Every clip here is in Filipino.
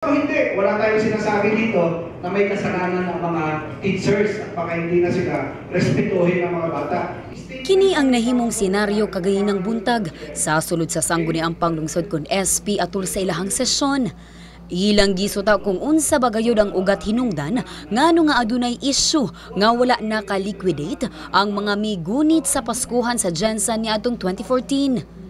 Hindi, wala tayong sinasabi dito na may kasalanan ng mga teachers at baka hindi na sila respetuhin ng mga bata. Kini ang nahimong senaryo kagayon ng buntag sa sulod sa sangguniang panglungsod kon SP atul sa ilahang sesyon. Ilang gisuta kung unsa bagayod ang ugat hinungdan ngano nga adunay issue nga wala naka-liquidate ang mga migunit sa Paskuhan sa Jensen niadtong 2014.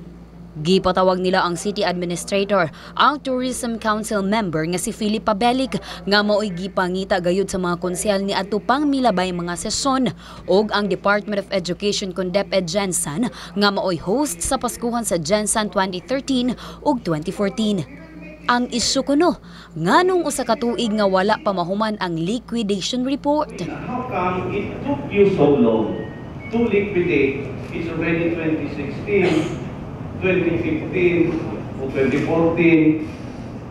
Gipatawag nila ang city administrator, ang tourism council member nga si Philip Pabelik nga mao'y gipangita gayud sa mga konsehal ni adto pang milabay mga sesyon ug ang Department of Education kon DepEd Jensen nga mao'y host sa Paskuhan sa Jensen 2013 ug 2014. Ang isyu kuno, nganong usa ka tuig nga wala pa mahuman ang liquidation report. How come it took you so long to liquidate? It's already 2016. 2015 o 2014,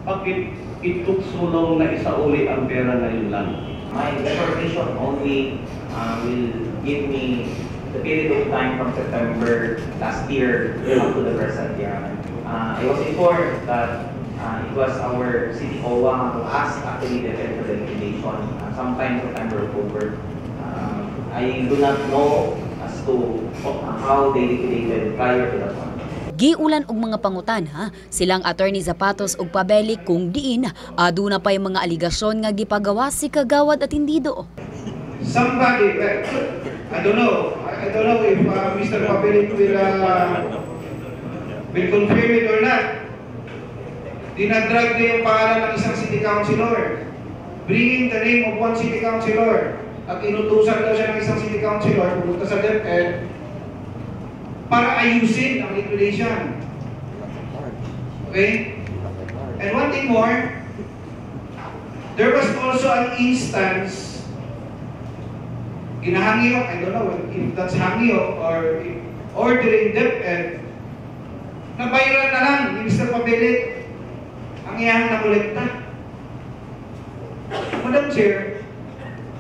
bakit it took so long na isauli ang pera ngayon lang? My information only will give me the period of time from September last year up to the present year. I was informed that it was our city OWA who asked actually the liquidation sometime September, October. I do not know as to how they liquidated prior to that one. Giulan og mga pangutana silang Attorney Zapatos ug Pabelik kung diin aduna pay mga aligasyon nga gipagawa si kagawad at indido. Somebody, I don't know if Mr. Pabelik will confirm it or not. Dinadrag niya yung pangalan ng isang city councilor, bringing the name of one city councilor, at inutusan daw siya ng isang city councilor pumunta sa DepEd para ayusin ang liquidation. Okay? And one thing more, there was also an instance, ginahangyo, I don't know if that's hangyo or ordering DepEd, na bayaran na lang ni Mr. Pabelik ang iyang nakolekta. Madam Chair,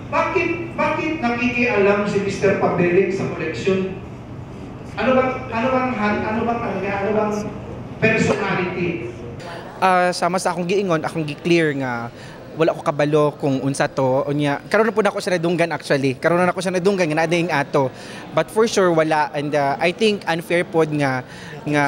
bakit nakikialam si Mr. Pabelik sa koleksyon? Ano bang personality? Sama sa akong giingon, akong gi-clear nga wala ko kabalo kung unsa to unya. Karon na po nako sa nadunggan actually. Karon na nako sa nadunggan nga naa ding ato. But for sure wala, and I think unfair pod nga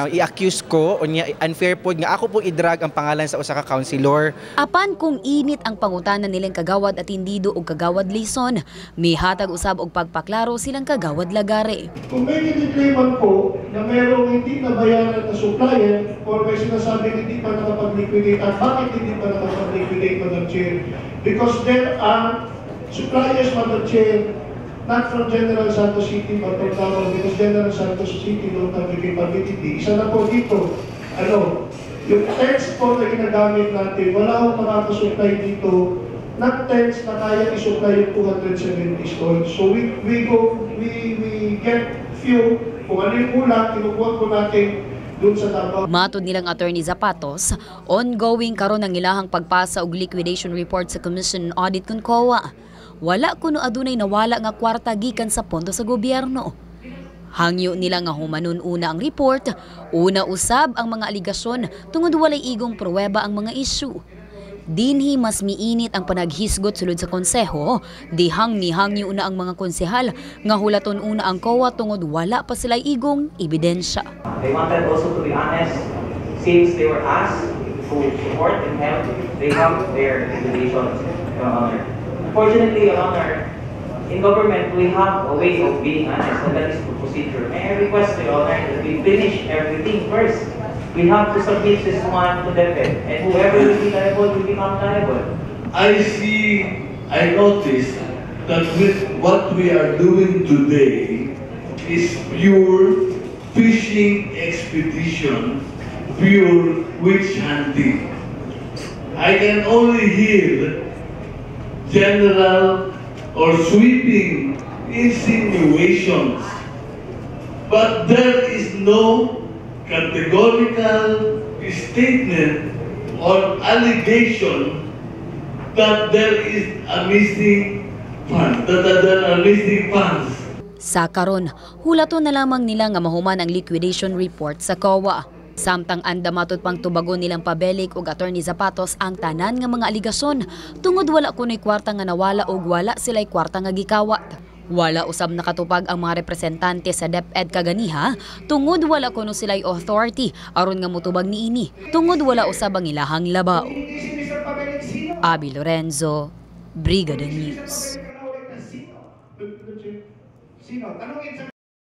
i-accuse ko unya, unfair pod nga ako po i-drag ang pangalan sa usa ka councilor. Apan kung init ang pangutana nilang kagawad at indido ug kagawad Lison, mihatag usab og pagpaklaro silang kagawad Lagare. Kung may claimant po na mayroong hindi nabayaran na supplier or may sinasabing hindi pa nakapag-liquidate, at bakit hindi pa nakapag-liquidate, Madam Chair? Because there are suppliers, Madam Chair, not from General Santos City but from Davao, because General Santos City don't have the capability. Isa na po dito, yung tents po na ginagamit natin, wala akong makakasupply dito ng tents na kaya isupply yung 270 stalls. So we get few, kung ano yung kulang, kinukuha po natin doon sa Davao. Matod nilang Attorney Zapatos, ongoing karon ang ilahang pagpasa og liquidation report sa Commission on Audit kon COA. Wala kuno adunay nawala nga kwarta gikan sa pondo sa gobyerno. Hangyo nila nga humanon una ang report, una usab ang mga aligasyon tungod walay igong pruweba ang mga issue. Dinhi mas miinit ang panaghisgot sulod sa konseho, dihang mihangyo una ang mga konsehal nga hulaton una ang COA tungod wala pa sila igong ebidensya. They wanted also to be honest, since they were asked to support and help, they have their obligations, Your Honor. Unfortunately, Your Honor, in government, we have a way of being honest, and that is the procedure. May I request, Your Honor, that we finish everything first. We have to submit this one to DepEd, and whoever will be liable will become liable. I notice that what we are doing today is pure fishing expedition, pure witch hunting. I can only hear general or sweeping insinuations, but there is no categorical statement or allegation that there is a missing fund, that there are missing funds. Sa karon, hulaton na lamang nila nga mahuman ang liquidation report sa COA. Samtang anda matud pang tubagon nilang pabelik ug Attorney Zapatos ang tanan nga mga aligasyon tungod wala kunoy kwarta nga nawala ug wala sila'y kwarta nga gikawat. Wala usab nakatupag ang mga representante sa DepEd kaganiha tungod wala kuno sila'y authority aron nga motubag niini tungod wala usab ang ilahang labaw. Abby Lorenzo, Brigada News. Sino? Tanungin sa